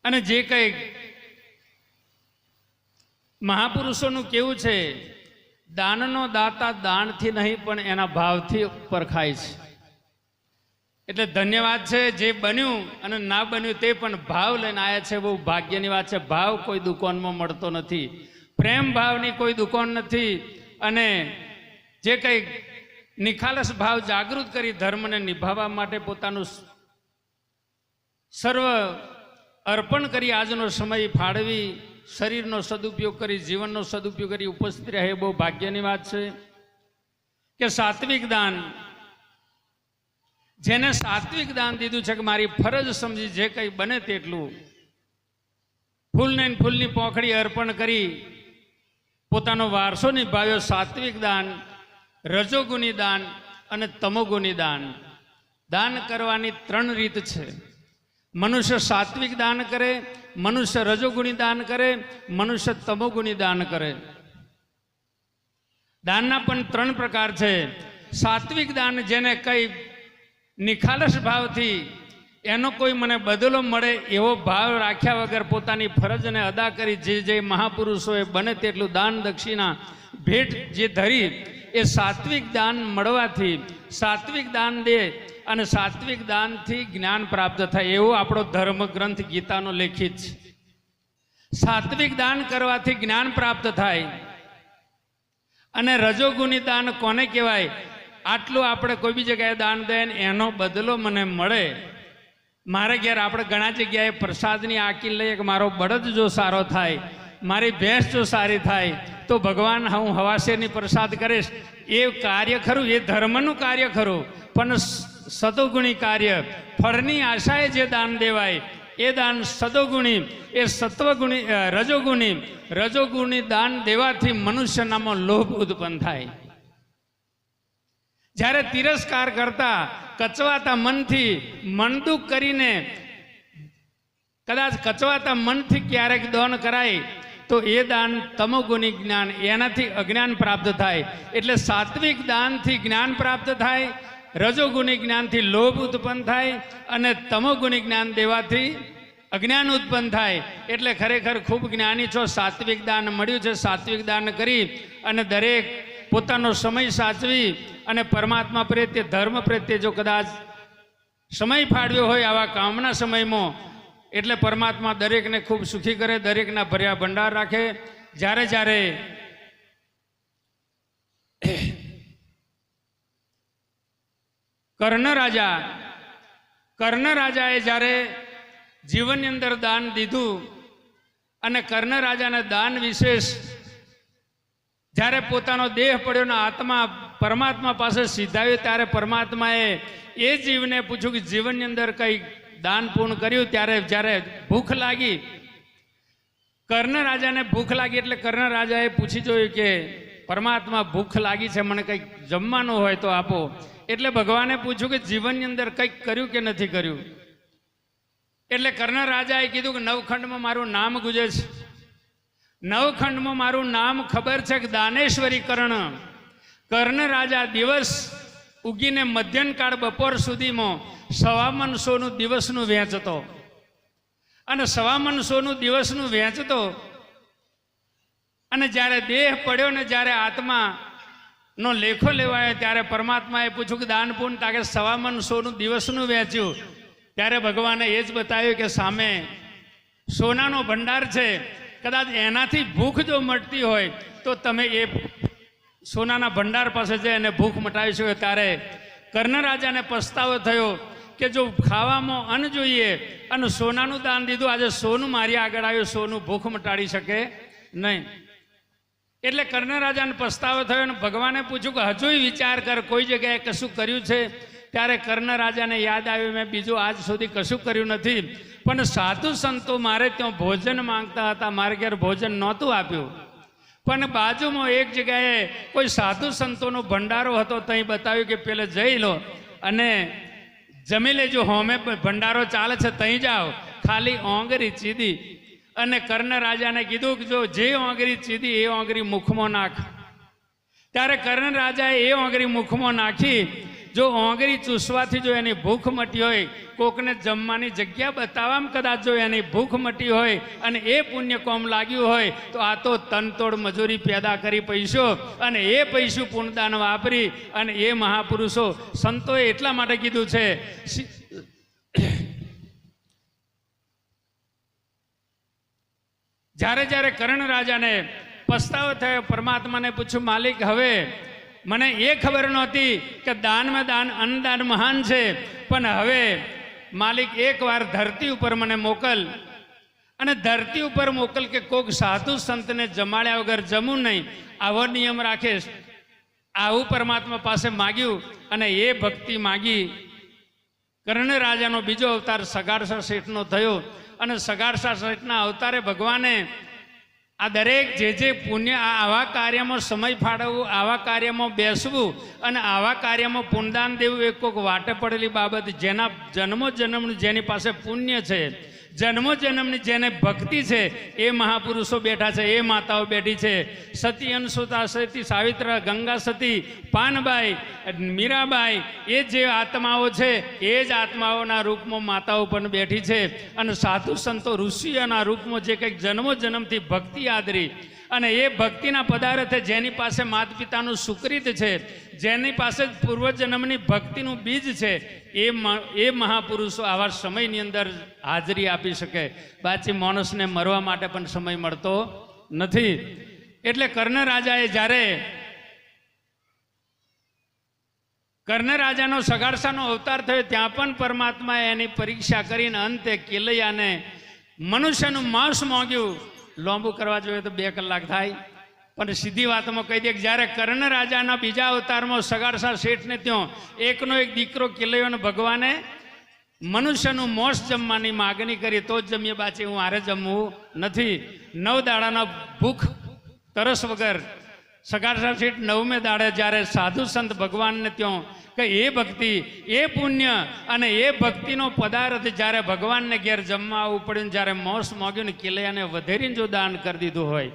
અને જે કંઈ મહાપુરુષોનું કેવું છે, દાનનો દાતા દાનથી નહીં પણ એના ભાવથી પરખાય છે. એટલે ધન્યવાદ છે, જે બન્યું અને ના બન્યું તે પણ ભાવ લઈને આવ્યા છે. બહુ ભાગ્યની વાત છે. ભાવ કોઈ દુકાનમાં મળતો નથી, પ્રેમ ભાવની કોઈ દુકાન નથી. અને જે કંઈ નિખાલસ ભાવ જાગૃત કરી ધર્મને નિભાવવા માટે પોતાનું સર્વ અર્પણ કરી આજનો સમય ફાળવી, શરીરનો સદુપયોગ કરી, જીવનનો સદુપયોગ કરી ઉપસ્થિત રહે, બહુ ભાગ્યની વાત છે. કે સાત્વિક દાન, જેને સાત્વિક દાન દીધું છે કે મારી ફરજ સમજી જે કંઈ બને તેટલું ફૂલને ફૂલની પોખડી અર્પણ કરી પોતાનો વારસો નિભાવ્યો. સાત્વિક દાન, રજોગુણી દાન અને તમોગુણી દાન. દાન કરવાની 3 રીત છે. મનુષ્ય સાત્વિક દાન કરે, મનુષ્ય રજોગુણી દાન કરે, મનુષ્ય તમોગુણી દાન કરે. દાનના પણ 3 પ્રકાર છે. સાત્વિક દાન, જેને કઈ નિખાલસ ભાવથી એનો કોઈ મને બદલો મળે એવો ભાવ રાખ્યા વગર પોતાની ફરજને અદા કરી જે મહાપુરુષોએ બને તેટલું દાન દક્ષિણા ભેટ જે ધરી, એ સાત્વિક દાન મળવાથી સાત્વિક દાન દે અને સાત્વિક દાનથી જ્ઞાન પ્રાપ્ત થાય, એવો આપણો ધર્મ ગ્રંથ ગીતાનો લેખિત છે. સાત્વિક દાન કરવાથી જ્ઞાન પ્રાપ્ત થાય. અને રજોગુણી દાન કોને કહેવાય? આટલું આપણે કોઈ બી જગ્યાએ દાન દઈએ ને એનો બદલો મને મળે. મારે ઘેર આપણે ઘણા જગ્યાએ પ્રસાદની આકીલ લઈએ કે મારો બળદ જો સારો થાય, મારી ભેંસ જો સારી થાય તો ભગવાન હું હવાશેરની પ્રસાદ કરીશ. એ કાર્ય ખરું, એ ધર્મનું કાર્ય ખરું, પણ સદોગુણી કાર્ય, ફળની આશાએ જે દાન દેવાય એ દાન સદોગુણી, એ સત્વગુણી રજોગુણી દાન દેવાથી મનુષ્યનામાં લોભ ઉત્પન્ન થાય. જ્યારે તિરસ્કાર કરતા કચવાતા મનથી મનદુખ કરીને કદાચ કચવાતા મનથી ક્યારેક દાન કરાય તો એ દાન તમોગુણી જ્ઞાન, એનાથી અજ્ઞાન પ્રાપ્ત થાય. એટલે સાત્વિક દાનથી જ્ઞાન પ્રાપ્ત થાય, રજોગુણી જ્ઞાનથી લોભ ઉત્પન્ન થાય અને તમોગુણી જ્ઞાન દેવાથી અજ્ઞાન ઉત્પન્ન થાય. એટલે ખરેખર ખૂબ જ્ઞાની છો. સાત્વિક દાન મળ્યું છે. સાત્વિક દાન કરી અને દરેક પોતાનો સમય સાચવી અને પરમાત્મા પ્રત્યે, ધર્મ પ્રત્યે જો કદાચ સમય ફાળવ્યો હોય આવા કામના સમયમાં, એટલે પરમાત્મા દરેકને ખૂબ સુખી કરે, દરેકના ભર્યા ભંડાર રાખે. જ્યારે જ્યારે કર્ણ રાજાએ જ્યારે જીવનની અંદર દાન દીધું અને કર્ણ રાજાને દાન વિશેષ જ્યારે પોતાનો દેહ પડ્યો ને આત્મા પરમાત્મા પાસે સીધાવ્યો, ત્યારે પરમાત્માએ એ જીવને પૂછ્યું કે જીવનની અંદર કંઈ દાન પૂર્ણ કર્યું? ત્યારે જ્યારે ભૂખ લાગી, કર્ણ રાજાને ભૂખ લાગી, એટલે કર્ણ રાજાએ પૂછી જોયું કે પરમાત્મા ભૂખ લાગી છે, મને કંઈક જમવાનું હોય તો આપો. એટલે ભગવાને પૂછ્યું કે જીવનની અંદર કંઈક કર્યું કે નથી કર્યું? એટલે કર્ણ રાજાએ કીધું કે 9 ખંડમાં મારું નામ ગુજે છે. 9 ખંડમાં મારું નામ ખબર છે કે દાનેશ્વરી કર્ણ. કર્ણ રાજા દિવસ ઉગીને મધ્યાહનકાળ બપોર સુધીમાં 1.25 મણ સોનું દિવસનું વેચતો, અને 1.25 મણ સોનું દિવસનું વેચતો. અને જ્યારે દેહ પડ્યો ને જ્યારે આત્માનો લેખો લેવાયો, ત્યારે પરમાત્માએ પૂછ્યું કે દાન પૂર્ણ, તાકે 1.25 મણ સોનું દિવસનું વેચ્યું. ત્યારે ભગવાને એ જ બતાવ્યું કે સામે સોનાનો ભંડાર છે, કદાચ એનાથી ભૂખ જો મટતી હોય તો તમે એ સોનાના ભંડાર પાસે જઈ અને ભૂખ મટાવી શકો. ત્યારે કર્ણ રાજાને પસ્તાવો થયો કે જો ખાવામાં અન્ન જોઈએ અને સોનાનું દાન દીધું, આજે સોનું મારી આગળ આવ્યું, સોનું ભૂખ મટાડી શકે નહીં. એટલે કર્ણ રાજાને પસ્તાવો થયો અને ભગવાને પૂછ્યું કે હજુય વિચાર કર, કોઈ જગ્યાએ કશું કર્યું છે? ત્યારે કર્ણ રાજાને યાદ આવ્યું, મેં બીજું આજ સુધી કશું કર્યું નથી, પણ સાધુ સંતો મારે ત્યાં ભોજન માંગતા હતા, મારે ઘેર ભોજન નહોતું આપ્યું. પણ બાજુમાં એક જગ્યાએ કોઈ સાધુ સંતોનો ભંડારો હતો, ત્યાં બતાવ્યું કે પેલે જઈ લો અને જમી લેજો, હોમે ભંડારો ચાલે છે, ત્યાં જાઓ, ખાલી ઓંગરી ચીધી. અને કર્ણ રાજાને કીધું કે જો જે ઓંગરી ચીધી એ ઓંગરી મુખમાં નાખ. ત્યારે કર્ણ રાજાએ એ ઓંગરી મુખમાં નાખી. જો ઓંગળી ચૂસવાથી જો એની ભૂખ મટી હોય, કોકને જમવાની જગ્યા બતાવવામાં કદાચ જો એની ભૂખ મટી હોય અને એ પુણ્ય કોમ લાગ્યું હોય તો આ તો તનતોડ મજૂરી પેદા કરી પૈસો અને એ પૈસું પુણ્યદાન વાપરી અને એ મહાપુરુષો સંતોએ એટલા માટે કીધું છે, જ્યારે જ્યારે કર્ણ રાજાને પસ્તાવો થયો, પરમાત્માને પૂછ્યું, માલિક હવે મને એ ખબર નહોતી કે દાનમાં દાન અન્નદાન મહાન છે, પણ હવે માલિક એકવાર ધરતી ઉપર મને મોકલ અને ધરતી ઉપર મોકલ કે કોક સાધુ સંતને જમાડ્યા વગર જમવું નહીં, આવો નિયમ રાખીશ. આવું પરમાત્મા પાસે માગ્યું અને એ ભક્તિ માગી. કર્ણ રાજાનો બીજો અવતાર સગાડસા શેઠનો થયો અને સગાડસા શેઠના અવતારે ભગવાને આ દરેક જે પુણ્ય આવા કાર્યમાં સમય ફાળવવું, આવા કાર્યમાં બેસવું અને આવા કાર્યમાં પુણ્યદાન દેવું એ કોઈક વાટે પડેલી બાબત. જેના જન્મો જન્મનું જેની પાસે પુણ્ય છે, જન્મો જન્મની જેને ભક્તિ છે એ મહાપુરુષો બેઠા છે, એ માતાઓ બેઠી છે. સતી અનસુતા, સતી સાવિત્રા, ગંગા સતી, પાનબાઈ, મીરાબાઈ, એ જે આત્માઓ છે એ જ આત્માઓના રૂપમાં માતાઓ પણ બેઠી છે. અને સાધુ સંતો ઋષિઓના રૂપમાં જે કંઈક જન્મો જન્મથી ભક્તિ આદરી અને એ ભક્તિના પદાર્થે જેની પાસે માતા પિતાનું સુકૃત છે, જેની પાસે પૂર્વજન્મની ભક્તિનું બીજ છે, એ મહાપુરુષો આવા સમયની અંદર હાજરી આપી શકે. બાકી માણસને મરવા માટે પણ સમય મળતો નથી. એટલે કર્ણ રાજાએ જ્યારે કર્ણ રાજાનો સગાડસાનો અવતાર થયો ત્યાં પણ પરમાત્માએ એની પરીક્ષા કરીને અંતે કેલૈયાને મનુષ્યનું માંસ માંગ્યું. લોંબુ કરવા જોઈએ તો 2 કલાક થાય, પણ સીધી વાતમાં કહી દે કે જ્યારે કર્ણ રાજાના બીજા અવતારમાં સગાડસા શેઠને ત્યાં એકનો એક દીકરો કેલૈયાને ભગવાને મનુષ્યનું મોસ જમવાની માગણી કરી તો જ જમીએ, બાકી હું હારે જમવું નથી. 9 દાડાના ભૂખ તરસ વગર સગાડસા શેઠ 9મે દાડે જ્યારે સાધુ સંત ભગવાનને ત્યાં કે એ ભક્તિ, એ પુણ્ય અને એ ભક્તિનો પદાર્થ જ્યારે ભગવાનને ઘેર જમવા આવવું પડ્યું, જ્યારે મોસ માગ્યું ને કેલૈયાને વધેરીને જો દાન કરી દીધું હોય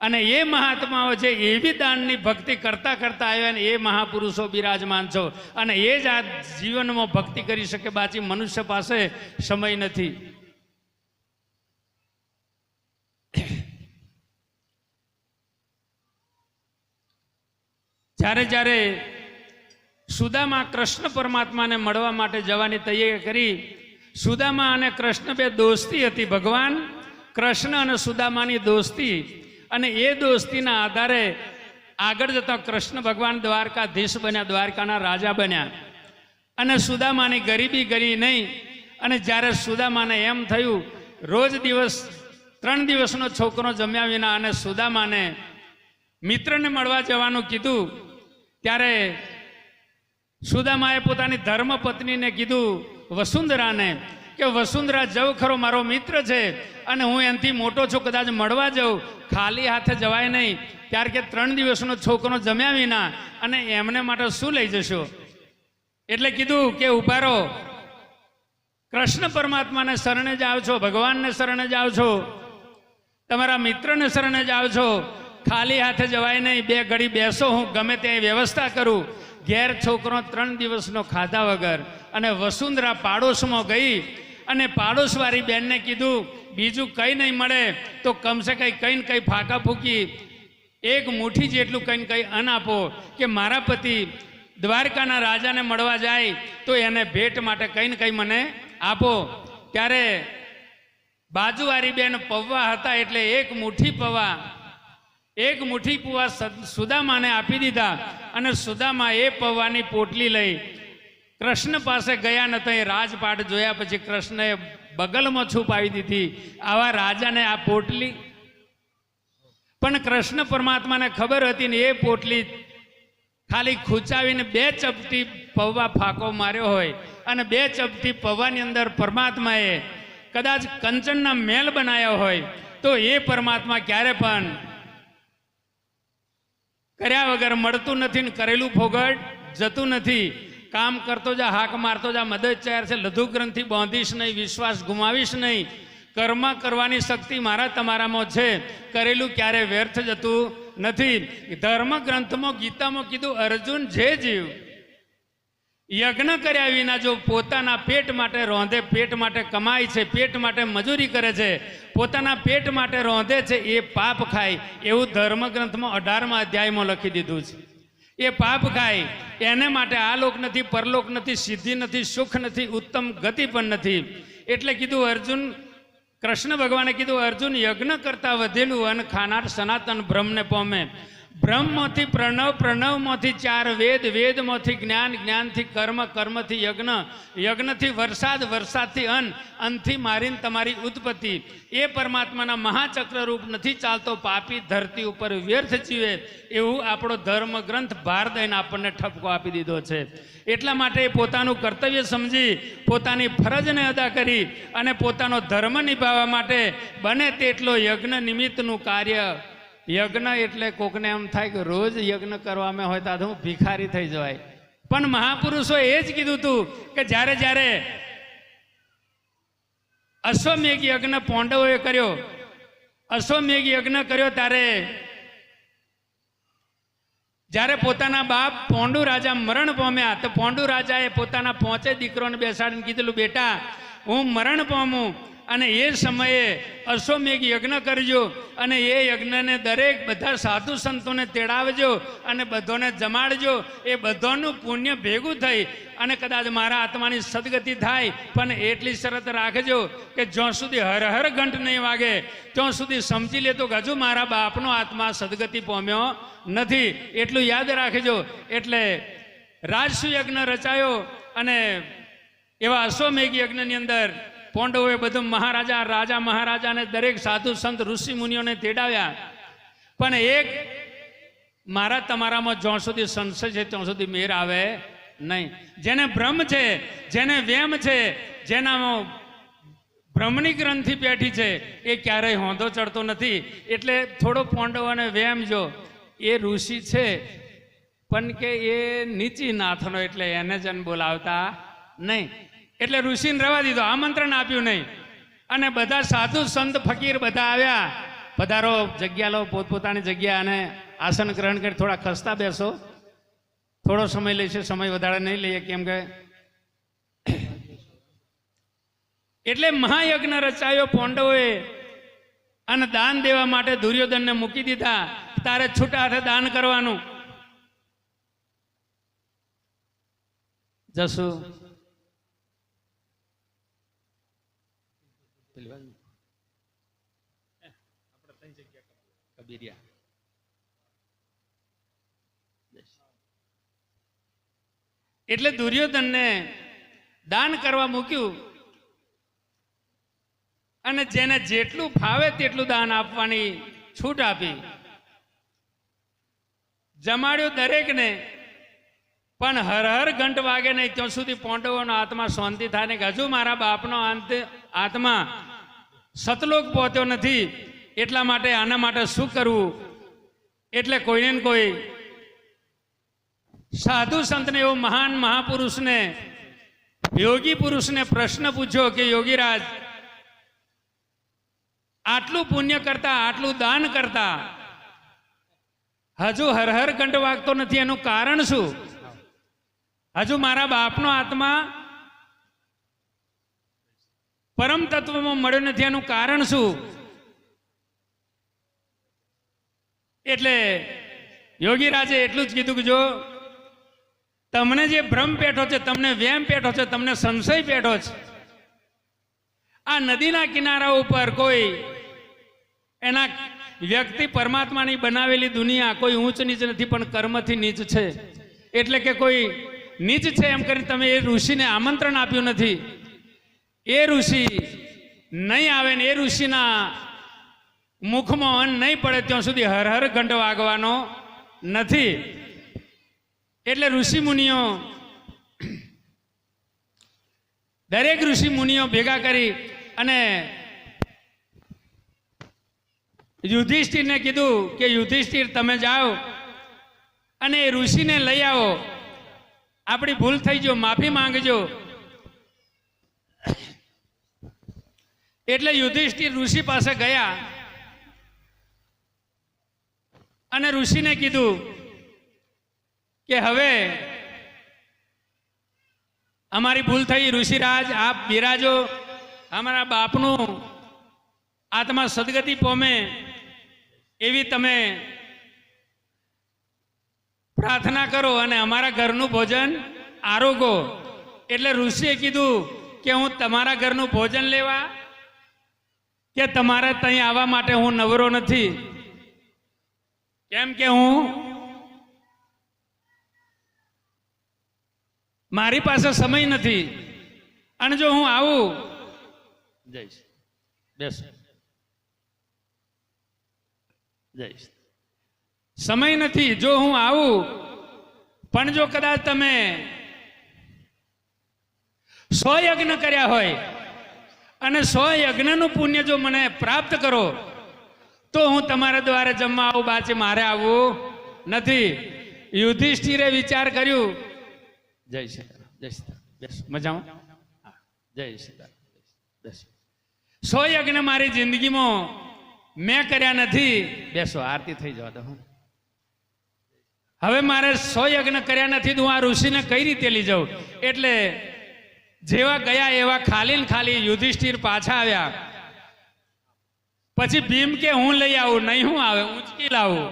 અને એ મહાત્માઓ છે એવી દાનની ભક્તિ કરતા કરતા આવ્યા ને એ મહાપુરુષો બિરાજમાન છો અને એ જ આ જીવનમાં ભક્તિ કરી શકે. બાકી મનુષ્ય પાસે સમય નથી. જ્યારે જ્યારે સુદામા કૃષ્ણ પરમાત્માને મળવા માટે જવાની તૈયારી કરી, સુદામા અને કૃષ્ણ બે દોસ્તી હતી. ભગવાન કૃષ્ણ અને સુદામાની દોસ્તી, અને એ દોસ્તીના આધારે આગળ જતા કૃષ્ણ ભગવાન દ્વારકાધીશ બન્યા, દ્વારકાના રાજા બન્યા. અને સુદામાની ગરીબી ગઈ નહીં. અને જ્યારે સુદામાને એમ થયું રોજ 3 દિવસનો છોકરો જમ્યા વિના અને સુદામાને મિત્રને મળવા જવાનું કીધું, ત્યારે સુદામાએ પોતાની ધર્મપત્નીને કીધું વસુંધરાને કે વસુંધરા જવ ખરો, મારો મિત્ર છે અને હું એનાથી મોટો છું, કદાચ મળવા જાઉં, ખાલી હાથે જવાય નહીં. ત્યારે કે 3 દિવસનો છોકરો જમ્યા વિના અને એમને માટે શું લઈ જશો? એટલે કીધું કે ઉભા રહો, કૃષ્ણ પરમાત્માને શરણે જાઓ છો, ભગવાનને શરણે જાઓ છો, તમારા મિત્રને શરણે જાઓ છો, ખાલી હાથે જવાય નહીં, 2 ઘડી બેસો, હું ગમે ત્યાં વ્યવસ્થા કરું. ઘેર છોકરો 3 દિવસનો ખાધા વગર. અને વસુંધરા પાડોશમાં ગઈ અને પાડોશવાળી બેનને કીધું બીજું કંઈ નહીં મળે તો કમસે કંઈ ને કંઈ ફાંકા ફૂંકી 1 મુઠ્ઠી જેટલું કંઈ ને કંઈ અન્ન આપો કે મારા પતિ દ્વારકાના રાજાને મળવા જાય તો એને ભેટ માટે કંઈ ને કંઈ મને આપો. ત્યારે બાજુવાળી બેન પૌવા હતા એટલે 1 મુઠ્ઠી પૌવા સુદામાને આપી દીધા. અને સુદામા એ પૌવાની પોટલી લઈ કૃષ્ણ પાસે ગયા નતા. રાજપાટ જોયા પછી કૃષ્ણએ બગલમાં છુપાવી દીધી. આવા રાજાને આ પોટલી, પણ કૃષ્ણ પરમાત્માને ખબર હતી ને એ પોટલી ખાલી ખૂંચાવીને 2 ચપટી પૌવા ફાંકો માર્યો હોય અને 2 ચપટી પૌવાની અંદર પરમાત્માએ કદાચ કંચનના મહેલ બનાવ્યા હોય તો એ પરમાત્મા ક્યારે પણ કર્યા વગર મળતું નથી ને કરેલું ફોગટ જતું નથી. કામ કરતો જા, હાક મારતો જા, મદદ ચાર છે, લઘુ ગ્રંથિ બાંધીશ નહીં, વિશ્વાસ ગુમાવીશ નહીં. કર્મ કરવાની શક્તિ મારા તમારામાં છે, કરેલું ક્યારે વ્યર્થ જતું નથી. ધર્મ ગ્રંથમાં ગીતામાં કીધું અર્જુન જે જીવ યજ્ઞ કર્યા વિના જો પોતાના પેટ માટે રોંધે, પેટ માટે કમાય છે, પેટ માટે મજૂરી કરે છે, પોતાના પેટ માટે રોંધે છે, એ પાપ ખાય એવું ધર્મગ્રંથમાં 18મા અધ્યાયમાં લખી દીધું છે. એ પાપ ખાય એને માટે આ લોક નથી, પરલોક નથી, સિદ્ધિ નથી, સુખ નથી, ઉત્તમ ગતિ પણ નથી. એટલે કીધું અર્જુન, કૃષ્ણ ભગવાને કીધું અર્જુન યજ્ઞ કરતા વધેલું અન્ન ખાનાર સનાતન બ્રહ્મને પામે. બ્રહ્મમાંથી પ્રણવ, પ્રણવમાંથી 4 વેદ, વેદમાંથી જ્ઞાન, જ્ઞાનથી કર્મ, કર્મથી યજ્ઞ, યજ્ઞથી વરસાદ, વરસાદથી અન્ન, અન્નથી મારીને તમારી ઉત્પત્તિ. એ પરમાત્માના મહાચક્ર રૂપ નથી ચાલતો, પાપી ધરતી ઉપર વ્યર્થ જીવે એવું આપણો ધર્મ ગ્રંથ ભાર દઈને આપણને ઠપકો આપી દીધો છે. એટલા માટે પોતાનું કર્તવ્ય સમજી પોતાની ફરજને અદા કરી અને પોતાનો ધર્મ નિભાવવા માટે બને તેટલો યજ્ઞ નિમિત્તનું કાર્ય. યજ્ઞ એટલે કોકને એમ થાય કે રોજ યજ્ઞ કરવામાં હોય તો હું ભિખારી થઈ જવાય, પણ મહાપુરુષો એ જ કીધું હતું કે જ્યારે જ્યારે અશ્વમેઘ યજ્ઞ પાંડવોએ કર્યો, અશ્વમેઘ યજ્ઞ કર્યો ત્યારે જ્યારે પોતાના બાપ પોંડુ રાજા મરણ પામ્યા તો પોંડુ રાજાએ પોતાના 5 દીકરોને બેસાડીને કીધેલું, બેટા હું મરણ પામું અને એ સમયે અશ્વમેઘ યજ્ઞ કરજો અને એ યજ્ઞને દરેક બધા સાધુ સંતોને તેડાવજો અને બધાને જમાડજો. એ બધાનું પુણ્ય ભેગું થઈ અને કદાચ મારા આત્માની સદગતિ થાય, પણ એટલી શરત રાખજો કે જ્યાં સુધી હર હર ઘંટ નહીં વાગે ત્યાં સુધી સમજી લેતો કે હજુ મારા બાપનો આત્મા સદગતિ પામ્યો નથી, એટલું યાદ રાખજો. એટલે રાજસુ યજ્ઞ રચાયો અને એવા અશ્વમેઘ યજ્ઞની અંદર પાંડવોએ બધું મહારાજા, રાજા મહારાજાને દરેક સાધુ સંત ઋષિ મુનિઓને તેડાવ્યા. પણ એક મારા તમારામાં જ્યાં સુધી સંશય છે ત્યાં સુધી મેર આવે નહીં. જેને ભ્રમ છે, જેને વેમ છે, જેનામાં ભ્રમની ગ્રંથિ પેઠી છે, એ ક્યારેય હોંધો ચડતો નથી. એટલે થોડો પાંડવોને વેમ જો એ ઋષિ છે પણ કે એ નીચી નાથનો, એટલે એને જ બોલાવતા નહીં. એટલે ઋષિને રવા દીધો, આમંત્રણ આપ્યું નહીં. અને બધા સાધુ સંત ફકીર બધા આવ્યા, પધારો, જગ્યા લો, પોતપોતાની જગ્યા અને આસન ગ્રહણ કરી થોડા ખસતા બેસો. થોડો સમય લઈશે, સમય વધારે નહીં લઈએ કેમ કે એટલે મહાયજ્ઞ રચાયો પાંડવોએ અને દાન દેવા માટે દુર્યોધનને મૂકી દીધા. તારે છૂટા હાથે દાન કરવાનું. જસુ એટલે દુર્યોધનને દાન કરવા મૂક્યું અને જેને જેટલું ફાવે તેટલું દાન આપવાની છૂટ આપી. જમાડ્યું દરેકને, પણ હર હર ઘંટ વાગે નહીં ત્યાં સુધી પાંડવોનો આત્મા શાંતિ થાય ને કે હજુ મારા બાપનો આત્મા સતલોક પહોંચ્યો નથી. એટલા માટે આના માટે શું કરવું? એટલે કોઈને ને કોઈ સાધુ સંતને, એવો મહાન મહાપુરુષને, યોગી પુરુષને પ્રશ્ન પૂછ્યો કે યોગીરાજ, આટલું પુણ્ય કરતા, આટલું દાન કરતા હજુ હર હર ઘંટ વાગતો નથી, એનું કારણ શું? હજુ મારા બાપનો આત્મા પરમ તત્વમાં મળ્યો નથી, એનું કારણ શું? એટલે યોગીરાજે એટલું જ કીધું કે જો તમને જે ભ્રમ પેઠો છે, તમને વેમ પેઠો છે, તમને સંશય પેઠો છે, આ નદીના કિનારા ઉપર કોઈ એના વ્યક્તિ પરમાત્માની બનાવેલી દુનિયા કોઈ ઊંચ નીચ નથી, પણ કર્મથી નીચ છે. એટલે કે કોઈ નીચ છે એમ કરીને તમે એ ઋષિને આમંત્રણ આપ્યું નથી. એ ઋષિ નહીં આવે ને એ ઋષિના મુખમાં અન્ન નહીં પડે ત્યાં સુધી હર હર ઘંટ વાગવાનો નથી. એટલે ઋષિ મુનિઓ, દરેક ઋષિ મુનિઓ ભેગા કરી અને યુધિષ્ઠિરને કીધું કે યુધિષ્ઠિર તમે જાઓ અને એ ઋષિને લઈ આવો, આપણી ભૂલ થઈ ગયો, માફી માંગજો. એટલે યુધિષ્ઠિર ઋષિ પાસે ગયા અને ઋષિને કીધું કે હવે અમારી ભૂલ થઈ, ઋષિરાજ આપ બિરાજો, અમારા બાપનું આત્મા સદગતિ પામે એવી તમે પ્રાર્થના કરો અને અમારા ઘરનું ભોજન આરોગો. એટલે ઋષિએ કીધું કે હું તમારા ઘરનું ભોજન લેવા કે તમારે ત્યાં આવવા માટે હું નવરો નથી, કેમ કે મારી પાસે સમય નથી, અને જો હું આવું જઈશ બેસ જઈશ સમય નથી, જો હું આવું પણ જો કદાચ તમે 100 યજ્ઞ કર્યા હોય અને 100 યજ્ઞનું પુણ્ય જો મને પ્રાપ્ત કરો તો હું તમારા દ્વારે જમવા આવું, બાચી મારે આવવું નથી. યુધિષ્ઠિરે વિચાર કર્યું, જય સીતારામ, જય સીતારામ, બેસ મજામાં, જય સીતારામ, બેસ. 100 યજ્ઞ મારી જિંદગીમાં મેં કર્યા નથી, બેસો આરતી થઈ જવા દો. હવે મારે 100 યજ્ઞ કર્યા નથી તો હું આ ઋષિને કઈ રીતે લઈ જાઉં? એટલે જેવા ગયા એવા ખાલી ને ખાલી યુધિષ્ઠિર પાછા આવ્યા. પછી ભીમ કે હું લઈ આવું, નહીં હું આવે, ઊંચકી લાવું.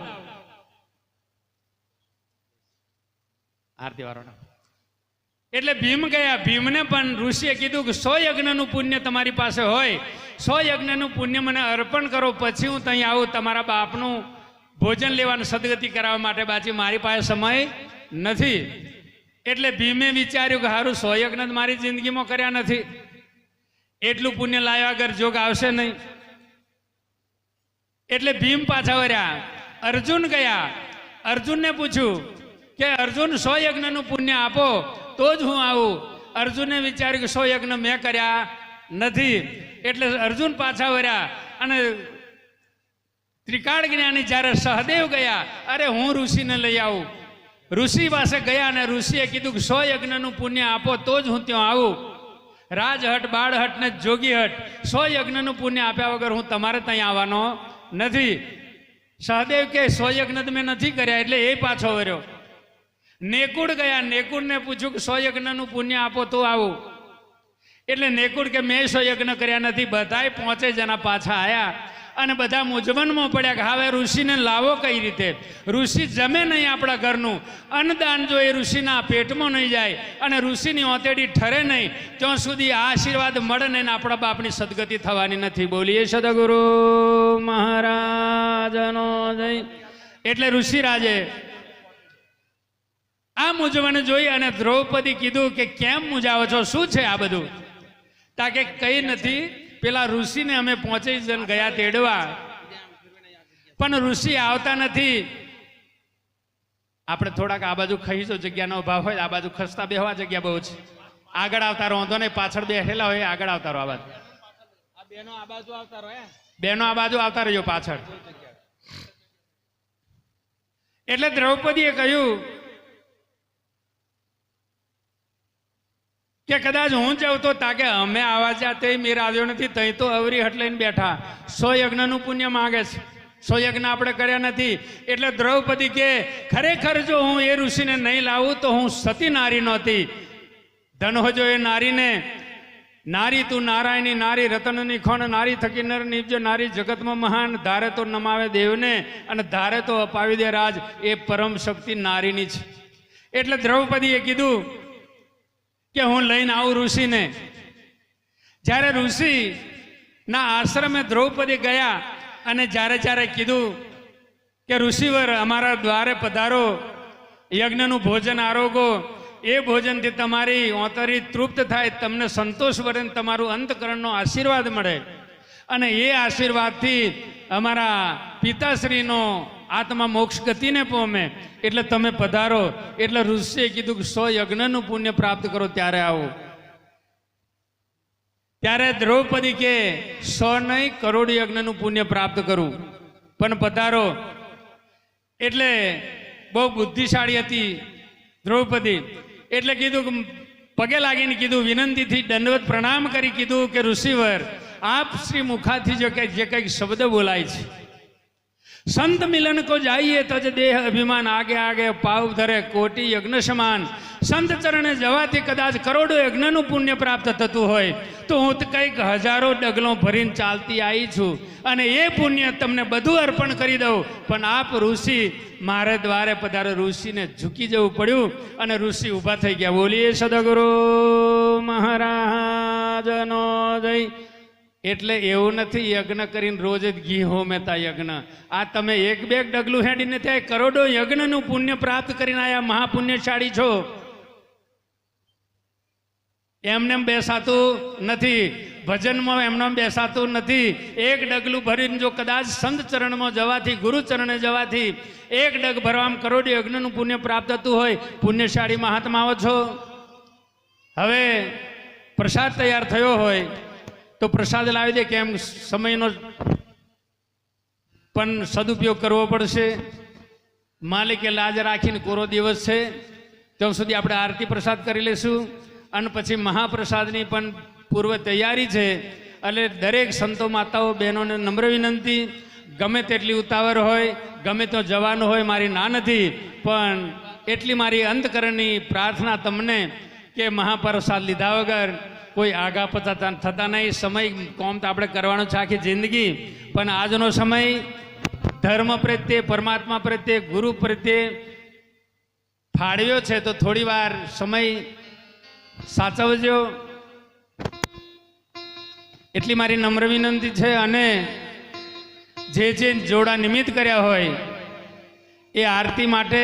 આરતી વાળો એટલે ભીમ ગયા. ભીમને પણ ઋષિએ કીધું કે 100 યજ્ઞનું પુણ્ય તમારી પાસે હોય, 100 યજ્ઞનું પુણ્ય મને અર્પણ કરો, પછી હું ત્યાં આવું તમારા બાપનું ભોજન લેવાનું સદગતિ કરાવવા માટે, બાકી મારી પાસે સમય નથી. એટલે ભીમે વિચાર્યું કે હારું 100 યજ્ઞ મારી જિંદગીમાં કર્યા નથી, એટલું પુણ્ય લાવ્યા વગર જોગ આવશે નહીં. એટલે ભીમ પાછા વળ્યા. અર્જુન ગયા. અર્જુનને પૂછ્યું કે અર્જુન 100 યજ્ઞનું પુણ્ય આપો તો જ હું આવું. અર્જુને વિચાર્યું કે 100 યજ્ઞ મેં કર્યા નથી. એટલે અર્જુન પાછા વળ્યા અને ત્રિકાળ જ્ઞાની જ્યારે સહદેવ ગયા, અરે હું ઋષિને લઈ આવું. ઋષિ પાસે ગયા અને ઋષિએ કીધું કે 100 યજ્ઞનું પુણ્ય આપો તો જ હું ત્યાં આવું. રાજહટ, બાળહટ ને જોગીહટ 100 યજ્ઞનું પુણ્ય આપ્યા વગર હું તમારે ત્યાં આવવાનો નથી. સહદેવ કે 100 યજ્ઞ મેં નથી કર્યા, એટલે એ પાછો વર્યો. નેકુડ ગયા. નેકુડને પૂછ્યું કે 100 યજ્ઞનું પુણ્ય આપો તો આવું. એટલે નેકુડ કે મેં 100 યજ્ઞ કર્યા નથી. બધાય 5 જણા પાછા આવ્યા અને બધા મૂંઝવણમાં પડ્યા કે હવે ઋષિને લાવો કઈ રીતે? ઋષિ જમે નહીં આપણા ઘરનું અન્નદાન, જો એ ઋષિના પેટમાં નહીં જાય અને ઋષિની ઓતેડી ઠરે નહીં ત્યાં સુધી આ આશીર્વાદ મળે નહીં, આપણા બાપની સદગતિ થવાની નથી. બોલીએ સદગુરુ મહારાજનો જય. એટલે ઋષિરાજે આ મૂંઝવણ જોઈ અને દ્રૌપદી કીધું કે કેમ મૂંઝાવો છો, શું છે આ બધું? તાકે કઈ નથી, પેલા ઋષિને અમે 5 જણ ગયા તેડવા, પણ ઋષિ આવતા નથી. આપણે થોડાક આ બાજુ ખઈજો, જગ્યાનો અભાવ હોય, આ બાજુ ખસતા બેહવા જગ્યા બહુ છે. આગળ આવતા રહો, વાંધો નહીં, પાછળ બેઠેલા હોય આગળ આવતા રહો. આ બાજુ બેનો આ બાજુ આવતા રહો, બેનો આ બાજુ આવતા રહેજો પાછળ. એટલે દ્રૌપદીએ કહ્યું કે કદાચ હું જાઉં તો તાકે અમે આવા જાતે મેર આવ્યો નથી, તઈ તો અવરી હટ લઈને બેઠા. 100 યજ્ઞનું પુણ્ય માંગે છે, 100 યજ્ઞ આપણે કર્યા નથી. એટલે દ્રૌપદી કે ખરેખર જો હું એ ઋષિને નહીં લાવું તો હું સતી નારી નહોતી. ધન હોજો એ નારીને, નારી તું નારાયણી નારી, રતનની ખોણ નારી, થકી નર નીપજો નારી, જગતમાં મહાન, ધારે તો નમાવે દેવને અને ધારે તો અપાવી દે રાજ, એ પરમ શક્તિ નારીની છે. એટલે દ્રૌપદીએ કીધું કે હું લઈને આવું ઋષિને. જ્યારે ઋષિના આશ્રમે દ્રૌપદી ગયા અને જ્યારે કીધું કે ઋષિવર અમારા દ્વારે પધારો, યજ્ઞનું ભોજન આરોગો, એ ભોજનથી તમારી ઓતરી તૃપ્ત થાય, તમને સંતોષ વરે, તમારું અંતકરણનો આશીર્વાદ મળે અને એ આશીર્વાદથી અમારા પિતાશ્રીનો આત્મા મોક્ષ ગતિને પામે, એટલે તમે પધારો. એટલે ઋષિએ કીધું કે 100 યજ્ઞનું પુણ્ય પ્રાપ્ત કરો ત્યારે આવો. ત્યારે દ્રૌપદી કે 100 નહીં, કરોડ યજ્ઞનું પુણ્ય પ્રાપ્ત કરું, પણ પધારો. એટલે બહુ બુદ્ધિશાળી હતી દ્રૌપદી. એટલે કીધું કે પગે લાગીને કીધું, વિનંતીથી દંડવત પ્રણામ કરી કીધું કે ઋષિવર આપ શ્રી મુખાથી જે કંઈક શબ્દ બોલાય છે, संत मिलन को जाइए तज देह अभिमान, आगे आगे पाव धरे कोटि यज्ञ समान, સંત ચરણે જવાથી કદાચ કરોડો યજ્ઞનું પુણ્ય પ્રાપ્ત થતું હોય તો હું તો કંઈક હજારો ડગલો ભરીને ચાલતી આવી છું અને એ પુણ્ય તમને બધું અર્પણ કરી દઉં. પણ આપ ઋષિ મારે દ્વારે પધારે. ઋષિને ઝૂકી જવું પડ્યું અને ઋષિ ઊભા થઈ ગયા. બોલીએ સદગુરુ મહારાજનો જય. એટલે એવું નથી યજ્ઞ કરીને રોજ જ ઘી હોમેતા યજ્ઞ. આ તમે એક બે ડગલું હેડીને ત્યાં કરોડો યજ્ઞનું પુણ્ય પ્રાપ્ત કરીને આયા મહાપુણ્યશાળી છો. એમને બેસાતું નથી, ભજનમાં એમને બેસાતું નથી. એક ડગલું ભરીને જો કદાચ સંત ચરણમાં જવાથી, ગુરુ ચરણે જવાથી એક ડગ ભરવામાં કરોડ યજ્ઞનું પુણ્ય પ્રાપ્ત થતું હોય. પુણ્યશાળી મહાત્માઓ છો. હવે પ્રસાદ તૈયાર થયો હોય તો પ્રસાદ લાવી દે. કેમ સમયનો પણ સદુપયોગ કરવો પડશે. માલિકે લાજ રાખીને કોરો દિવસ છે ત્યાં સુધી આપણે આરતી પ્રસાદ કરી લઈશું અને પછી મહાપ્રસાદની પણ પૂર્વ તૈયારી છે. એટલે દરેક સંતો માતાઓ બહેનોને નમ્ર વિનંતી, ગમે તેટલી ઉતાવળ હોય, ગમે તો જવાનું હોય, મારી ના નથી, પણ એટલી મારી અંતકરણની પ્રાર્થના તમને કે મહાપ્રસાદ લીધા વગર કોઈ આગા પતા થતા નહીં. સમય કોમ તો આપણે કરવાનો છે આખી જિંદગી, પણ આજનો સમય ધર્મ પ્રત્યે, પરમાત્મા પ્રત્યે, ગુરુ પ્રત્યે ફાળવ્યો છે તો થોડી વાર સમય સાચવજો. એટલી મારી નમ્ર વિનંતી છે. અને જે જોડા નિમિત્ત કર્યા હોય એ આરતી માટે